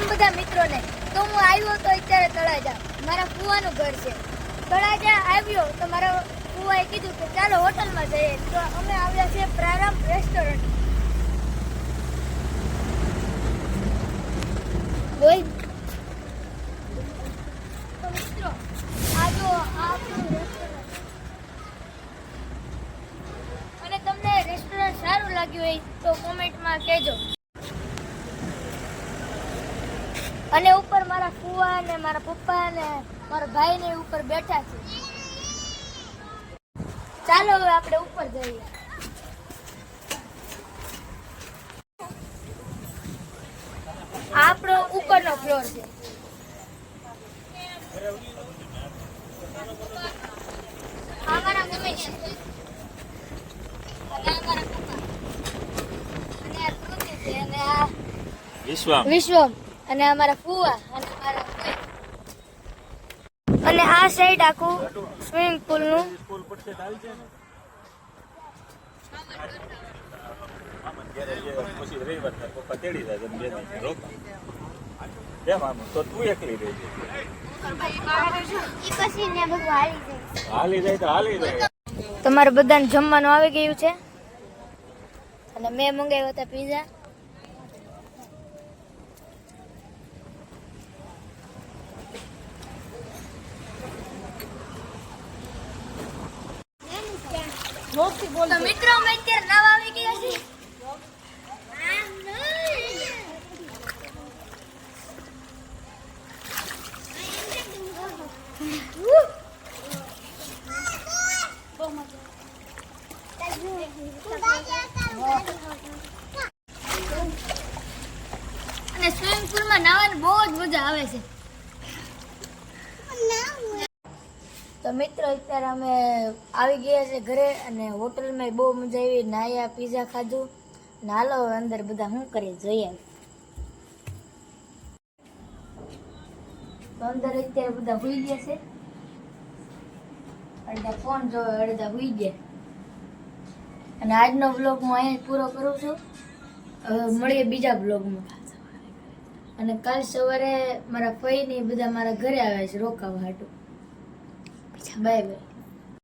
રામ બધા મિત્રોને. તો હું આવ્યો તો અત્યારે તળાજા, મારા ફુવાનું ઘર છે. તળાજા આવ્યો તો મારા ફુવાએ કીધું કે ચાલો હોટલમાં જઈએ. તો અમે આવ્યા છે પ્રારંભ રેસ્ટોરન્ટ. તો મિત્રો આ જો આપણું રેસ્ટોરન્ટ, અને તમને રેસ્ટોરન્ટ સારું લાગ્યું હોય તો કોમેન્ટમાં કહેજો. અને ઉપર મારા ફુવા ને મારા પપ્પા ને મારા ભાઈ ને ઉપર બેઠા છે. ચાલો હવે આપણે ઉપર જઈએ. આપણો ઉપરનો ફ્લોર છે. આ મારા મમ્મી છે, અને આ મારા પપ્પા, અને આ કૃતિ છે, અને આ વિશ્વમ, અને આ મારા ફુવા, અને મારા ભાઈ. અને આ સાઈડ આખું સ્વિમિંગ પુલ નું. તમારે બધાને જમવાનું આવી ગયું છે, અને મેં મંગાવ્યા હતા પીઝા. તો મિત્રો અમે અત્યારે નાવા આવી ગયા છીએ. અને સ્વિમિંગ પુલમાં નાવાની બહુ જ મજા આવે છે. તો મિત્રો અત્યારે અમે આવી ગયા છે ઘરે, અને હોટલમાં બહુ મજા આવી. નાયા, પીઝા ખાધું, ને હાલો અંદર બધા શું કરીએ જોઈએ. તો અંદર અત્યારે બધા હુઈ ગયા છે, અડધા ફોન જોવે, અડધા હુઈ ગયા. અને આજનો વ્લોગ હું અહીંયા પૂરો કરું છું. હવે મળીએ બીજા વ્લોગમાં. અને કાલ સવારે મારા ફઈ ને બધા મારા ઘરે આવ્યા છે રોકાવા હાટું. Bye bye.